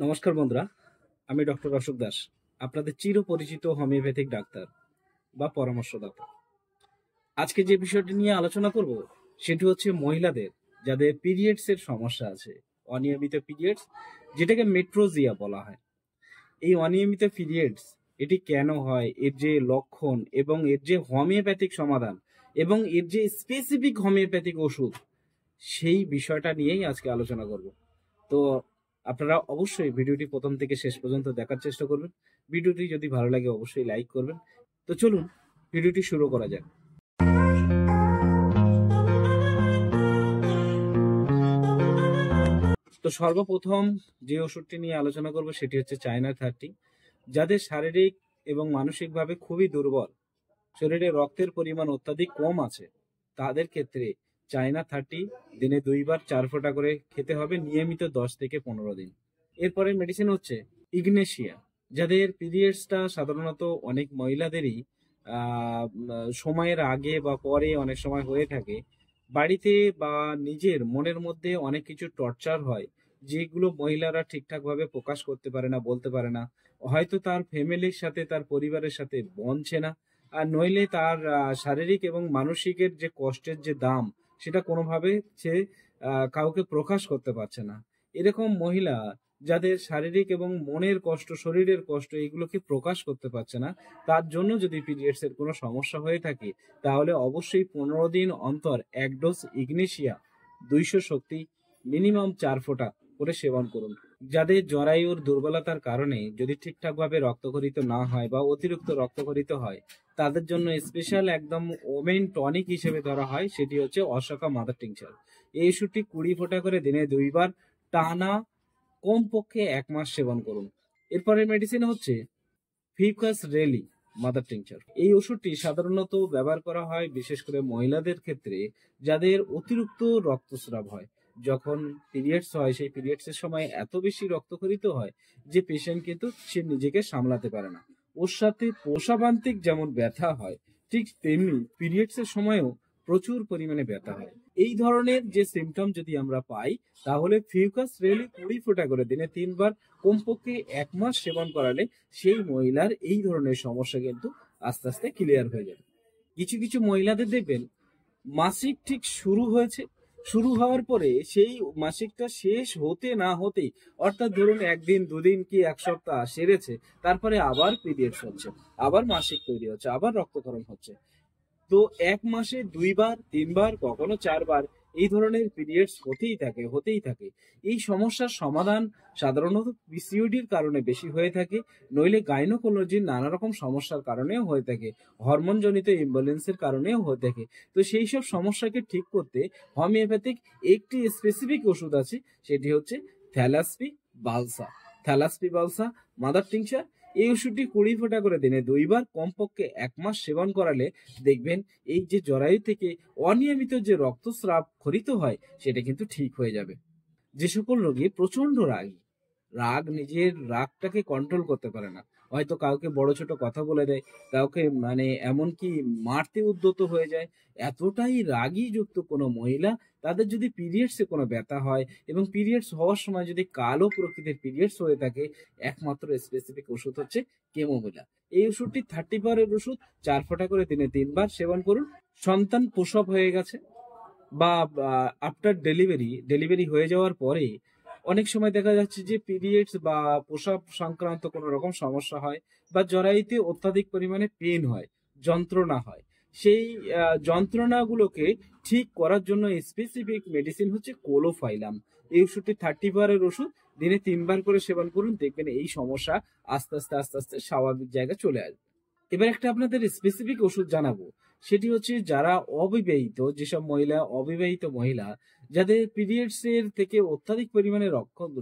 নমস্কার বন্ধুরা, আমি ডক্টর অশোক দাস, আপনাদের চিরপরিচিত হোমিওপ্যাথিক ডাক্তার বা পরামর্শদাতা। আজকে যে বিষয়টি নিয়ে আলোচনা করব সেটি হচ্ছে মহিলাদের যাদের পিরিয়ডস এর সমস্যা আছে, অনিয়মিত পিরিয়ডস, যেটাকে মেট্রোজিয়া বলা হয়। এই অনিয়মিত পিরিয়ডস এটি কেন হয়, এর যে লক্ষণ এবং এর যে হোমিওপ্যাথিক সমাধান এবং এর যে স্পেসিফিক হোমিওপ্যাথিক ওষুধ, সেই বিষয়টা নিয়েই আজকে আলোচনা করব। তো আপনারা অবশ্যই ভিডিওটি প্রথম থেকে শেষ পর্যন্ত দেখার চেষ্টা করবেন। ভিডিওটি যদি ভালো লাগে অবশ্যই লাইক করবেন। তো চলুন ভিডিওটি শুরু করা যাক। তো সর্বপ্রথম যে ওষুধটি নিয়ে আলোচনা করব সেটি হচ্ছে চায়না 30। যাদের শারীরিক এবং মানসিকভাবে খুবই দুর্বল, শরীরে রক্তের পরিমাণ অত্যাধিক কম আছে, তাদের ক্ষেত্রে চায়না 30 দিনে 2 বার 4 ফোঁটা করে খেতে হবে, নিয়মিত 10 থেকে 15 দিন। এরপরে মেডিসিন হচ্ছে ইগনেশিয়া। যাদের পিরিয়ডসটা সাধারণত অনেক মহিলাদেরই সময়ের আগে বা পরে অনেক সময় হয়ে থাকে, বাড়িতে বা নিজের মনের মধ্যে অনেক কিছু টর্চার হয়, যেগুলো মহিলারা ঠিকঠাক ভাবে প্রকাশ করতে পারে না, বলতে পারে না। হয়তো তার ফ্যামিলির সাথে, তার পরিবারের সাথে বনছে না, আর নইলে তার শারীরিক এবং মানসিকের যে কষ্টের যে দাম, সেটা কোনোভাবে সে কাউকে প্রকাশ করতে পারছে না। এরকম মহিলা যাদের শারীরিক এবং মনের কষ্ট, শরীরের কষ্ট, এগুলোকে প্রকাশ করতে পারছে না, তার জন্য যদি পিরিয়ডস এর কোনো সমস্যা হয়ে থাকে, তাহলে অবশ্যই 15 দিন অন্তর 1 ডোজ ইগনেশিয়া 200 শক্তি মিনিমাম 4 ফোঁটা করে সেবন করুন। যাদের জরায়ুর দুর্বলতার কারণে যদি ঠিকঠাকভাবে রক্তক্ষরিত না হয় বা অতিরিক্ত রক্তক্ষরিত হয়, তাদের জন্য স্পেশাল একদম ওমেন টনিক হিসেবে ধরা হয়, সেটি হচ্ছে অশোকা মাদার টিংচার। এই ওষুধটি 20 ফোঁটা করে দিনে 2 বার টানা কমপক্ষে 1 মাস সেবন করুন। এরপরে মেডিসিন হচ্ছে ফিউকাস রেলি মাদার টিংচার। এই ওষুধটি সাধারণত ব্যবহার করা হয় বিশেষ করে মহিলাদের ক্ষেত্রে যাদের অতিরিক্ত রক্তস্রাব হয়। যখন পিরিয়ডস হয়, সেই পিরিয়ডস এর সময় এত বেশি রক্তক্ষরিত হয় যে পেশেন্ট কিন্তু সে নিজেকে সামলাতে পারে না। ওর সাথে প্রসবান্তিক যেমন ব্যথা হয়, ঠিক তেমনি পিরিয়ডস এর সময়ও প্রচুর পরিমাণে ব্যথা হয়। এই ধরনের যে সিমটম যদি আমরা পাই, তাহলে ফিউকাস রেলি 20 ফোঁটা করে দিনে 3 বার কমপক্ষে 1 মাস সেবন করালে সেই মহিলার এই ধরনের সমস্যা কিন্তু আস্তে আস্তে ক্লিয়ার হয়ে যাবে। কিছু কিছু মহিলাদের দেখবেন মাসিক ঠিক শুরু হয়েছে, শুরু হওয়ার পরে সেই মাসিকটা শেষ হতে না হতেই, অর্থাৎ ধরুন 1 দিন 2 দিন কি 1 সপ্তাহ সেরেছে, তারপরে আবার পিরিয়ডস হচ্ছে, আবার মাসিক তৈরি হচ্ছে, আবার রক্তক্ষরণ হচ্ছে। তো 1 মাসে 2 বার 3 বার কখনো 4 বার এই ধরনের পিরিয়ডস হতেই থাকে। এই সমস্যার সমাধান সাধারণত পিসিওডির কারণে বেশি হয়ে থাকে, নইলে গাইনোকোলজির নানা রকম সমস্যার কারণেও হয়ে থাকে, হরমোনজনিত ইমব্যালেন্সের কারণেও হয়ে থাকে। তো সেই সব সমস্যাকে ঠিক করতে হোমিওপ্যাথিক একটি স্পেসিফিক ওষুধ আছে, সেটি হচ্ছে thlaspi bursa. Thlaspi bursa mother tincture. এই ওষুধটি 20 ফোঁটা করে দিনে 2 বার কমপক্ষে 1 মাস সেবন করালে দেখবেন এই যে জরায়ু থেকে অনিয়মিত যে রক্তস্রাব খরিত হয়, সেটা কিন্তু ঠিক হয়ে যাবে। যে সকল রোগী প্রচন্ড রাগী, নিজের রাগটাকে কন্ট্রোল করতে পারে না, হয়তো কাউকে বড় ছোট কথা বলে দেয়, কাউকে মানে এমনকি মারতে উদ্যত হয়ে যায়, এতটাই রাগী যুক্ত কোনো মহিলা, তাদের যদি পিরিয়ডসে কোনো ব্যথা হয় এবং পিরিয়ডস হওয়ার সময় যদি কালো প্রকৃতির পিরিয়ডস হয়ে থাকে, একমাত্র স্পেসিফিক ওষুধ হচ্ছে কেমোমিলা। এই ওষুধটি 30 বারের ওষুধ, 4 ফোঁটা করে দিনে 3 বার সেবন করুন। সন্তান প্রসব হয়ে গেছে বা আফটার ডেলিভারি হয়ে যাওয়ার পরে অনেক সময় দেখা যাচ্ছে যে পিরিয়ডস বা প্রসব সংক্রান্ত কোনো রকম সমস্যা হয়, বা জরায়ুতে অত্যাধিক পরিমাণে পেন হয়, যন্ত্রণা হয়। সেই যন্ত্রণাগুলোকে ঠিক করার জন্য স্পেসিফিক মেডিসিন হচ্ছে কোলোফাইলাম। এই ওষুধটি 30 বারের ওষুধ, দিনে 3 বার করে সেবন করুন, দেখবেন এই সমস্যা আস্তে আস্তে স্বাভাবিক জায়গায় চলে আসবে। এবার একটা আপনাদের স্পেসিফিক ওষুধ জানাবো, সেটি হচ্ছে যারা অবিবাহিত, যেসব অবিবাহিত মহিলা, যাদের পিরিয়ডস এর থেকে অত্যাধিক পরিমাণে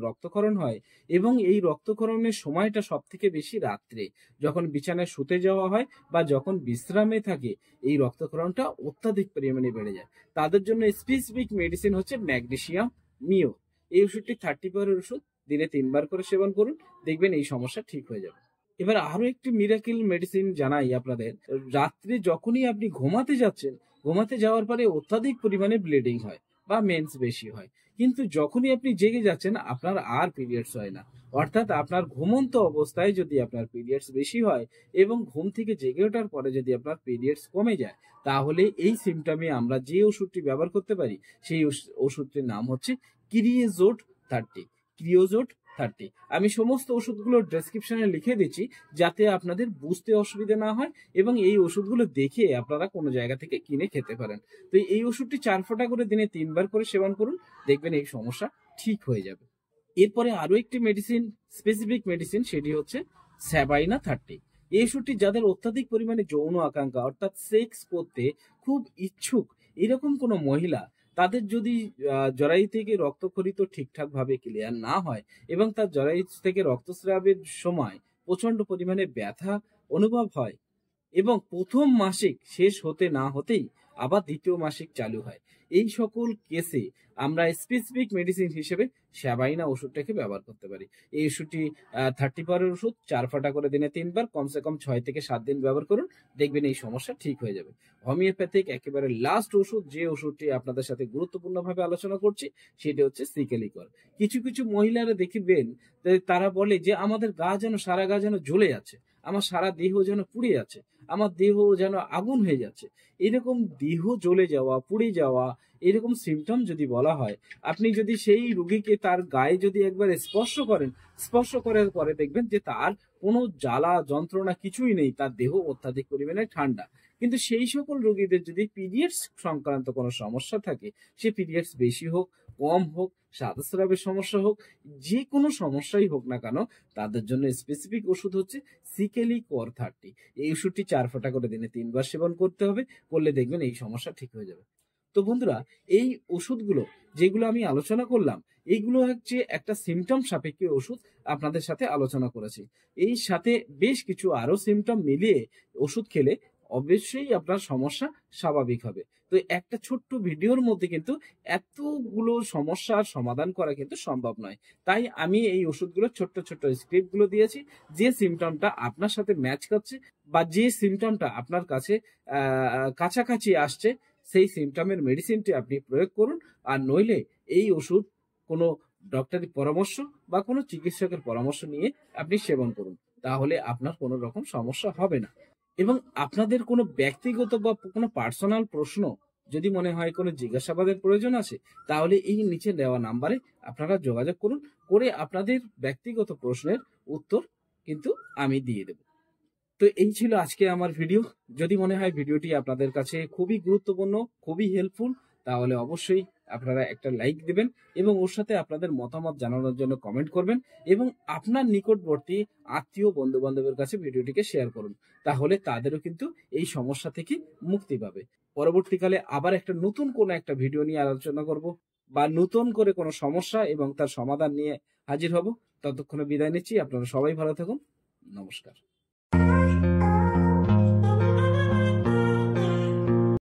রক্তক্ষরণ হয় এবং এই রক্তক্ষরণের সময়টা সব থেকে বেশি রাত্রে, যখন বিছানায় শুতে যাওয়া হয় বা যখন বিশ্রামে থাকে, এই রক্তক্ষরণটা অত্যাধিক পরিমাণে বেড়ে যায়। তাদের জন্য স্পেসিফিক মেডিসিন হচ্ছে ম্যাগনেসিয়াম মিও। এই ওষুধটি 30 বারের ওষুধ, দিনে 3 বার করে সেবন করুন, দেখবেন এই সমস্যা ঠিক হয়ে যাবে। এবার আরো একটি মিরাকেল মেডিসিন জানাই আপনাদের। রাত্রে যখনই আপনি ঘুমাতে যাচ্ছেন, ঘুমাতে যাওয়ার পরে অত্যাধিক পরিমাণে ব্লিডিং হয় বা মেন্স বেশি হয়, কিন্তু যখনই আপনি জেগে যাচ্ছেন আপনার আর পিরিয়ডস হয় না। অর্থাৎ আপনার ঘুমন্ত অবস্থায় যদি আপনার পিরিয়ডস বেশি হয় এবং ঘুম থেকে জেগে ওঠার পরে যদি আপনার পিরিয়ডস কমে যায়, তাহলে এই সিম্পটমে আমরা যে ওষুধটি ব্যবহার করতে পারি সেই ওষুধটির নাম হচ্ছে ক্রিয়েজোট 30। ক্রিয়েজোট 30 আমি সমস্ত ওষুধগুলো ডেসক্রিপশনে লিখে দিচ্ছি যাতে আপনাদের বুঝতে অসুবিধা না হয় এবং এই ওষুধগুলো দেখে আপনারা কোনো জায়গা থেকে কিনে খেতে পারেন। তো এই ওষুধটি 4 ফোঁটা করে দিনে 3 বার করে সেবন করুন, দেখবেন এই সমস্যা ঠিক হয়ে যাবে। এরপরে আরো একটি মেডিসিন, স্পেসিফিক মেডিসিন, সেটি হচ্ছে স্যাবাইনা 30। এই ওষুধটি যাদের অত্যাধিক পরিমাণে যৌন আকাঙ্ক্ষা অর্থাৎ সেক্স করতে খুব ইচ্ছুক এরকম কোনো মহিলা, তাদের যদি জরায়ু থেকে রক্তক্ষরিত ঠিকঠাক ভাবে ক্লিয়ার না হয় এবং তার জরায়ু থেকে রক্তস্রাবের সময় প্রচন্ড পরিমাণে ব্যথা অনুভব হয় এবং প্রথম মাসিক শেষ হতে না হতেই আবার দ্বিতীয় মাসিক চালু হয়, এই সকল কেসে আমরা স্পেসিফিক মেডিসিন হিসেবে স্যাবাইনা ওষুধটাকে ব্যবহার করতে পারি। এই ওষুধটি 30 পাওয়ারের ওষুধ, 4 ফাটা করে দিনে 3 বার, কমসে কম 6 থেকে 7 দিন ব্যবহার করুন, দেখবেন এই সমস্যা ঠিক হয়ে যাবে। হোমিওপ্যাথিক একেবারে লাস্ট ওষুধ, যে ওষুধটি আপনাদের সাথে গুরুত্বপূর্ণভাবে আলোচনা করছি, সেটি হচ্ছে সিকেলিকর। কিছু কিছু মহিলারা দেখবেন তারা বলে যে আমাদের গা যেন, সারা গা যেন জ্বলে যাচ্ছে, আমার সারা দেহ যেন পুড়ে যাচ্ছে, আমার দেহ যেন আগুন হয়ে যাচ্ছে। এরকম দেহ জ্বলে যাওয়া, পুড়ে যাওয়া, এরকম সিমটম যদি বলা হয়, আপনি যদি সেই রোগীকে তার গায়ে যদি একবার স্পর্শ করেন, স্পর্শ করার পরে দেখবেন যে তার কোনো জ্বালা যন্ত্রণা কিছুই নেই, তার দেহ অত্যাধিক পরিমাণে ঠান্ডা। কিন্তু সেই সকল রোগীদের যদি পিরিয়ডস সংক্রান্ত কোনো সমস্যা থাকে, সে পিরিয়ডস বেশি হোক, কম হোক, সাদাস্রাবের সমস্যা হোক, যে কোনো সমস্যাই হোক না কেন, তাদের জন্য স্পেসিফিক ওষুধ হচ্ছে সিকেলিকর 30। এই ওষুধটি 4 ফোঁটা করে দিনে 3 বার সেবন করতে হবে, করলে দেখবেন এই সমস্যা ঠিক হয়ে যাবে। তো বন্ধুরা, এই ওষুধগুলো যেগুলো আমি আলোচনা করলাম, এইগুলো হচ্ছে একটা সিমটম সাপেক্ষে ওষুধ আপনাদের সাথে আলোচনা করেছি। এই সাথে বেশ কিছু আরো সিমটম মিলিয়ে ওষুধ খেলে অবশ্যই আপনার সমস্যা স্বাভাবিক হবে। তো একটা ছোট্ট ভিডিওর মধ্যে কিন্তু এতগুলো সমস্যার সমাধান করা কিন্তু সম্ভব নয়। তাই আমি এই ওষুধগুলো ছোট্ট ছোট্ট স্ক্রিপ্ট গুলো দিয়েছি, যে সিমটমটা আপনার সাথে ম্যাচ করছে বা যে সিমটমটা আপনার কাছে কাছাকাছি আসছে, সেই সিমটমের মেডিসিনটি আপনি প্রয়োগ করুন। আর নইলে এই ওষুধ কোনো ডক্টরি পরামর্শ বা কোনো চিকিৎসকের পরামর্শ নিয়ে আপনি সেবন করুন, তাহলে আপনার কোনো রকম সমস্যা হবে না। এবং আপনাদের কোনো ব্যক্তিগত বা কোনো পার্সোনাল প্রশ্ন যদি মনে হয়, কোনো জিজ্ঞাসাবাদের প্রয়োজন আছে, তাহলে এই নিচে দেওয়া নাম্বারে আপনারা যোগাযোগ করুন, করে আপনাদের ব্যক্তিগত প্রশ্নের উত্তর কিন্তু আমি দিয়ে দেব। তো এই ছিল আজকে আমার ভিডিও। যদি মনে হয় ভিডিওটি আপনাদের কাছে খুবই গুরুত্বপূর্ণ, খুবই হেল্পফুল, তাহলে অবশ্যই আপনারা একটা লাইক দিবেন এবং ওর সাথে আপনাদের মতামত জানানোর জন্য কমেন্ট করবেন এবং আপনার নিকটবর্তী আত্মীয় বন্ধু বান্ধবের কাছে ভিডিওটিকে শেয়ার করুন, তাহলে তাদেরও কিন্তু এই সমস্যা থেকে মুক্তি পাবে। পরবর্তীকালে আবার একটা নতুন কোনো একটা ভিডিও নিয়ে আলোচনা করব বা নতুন করে কোনো সমস্যা এবং তার সমাধান নিয়ে হাজির হব। ততক্ষণে বিদায় নিচ্ছি, আপনারা সবাই ভালো থাকুন। নমস্কার।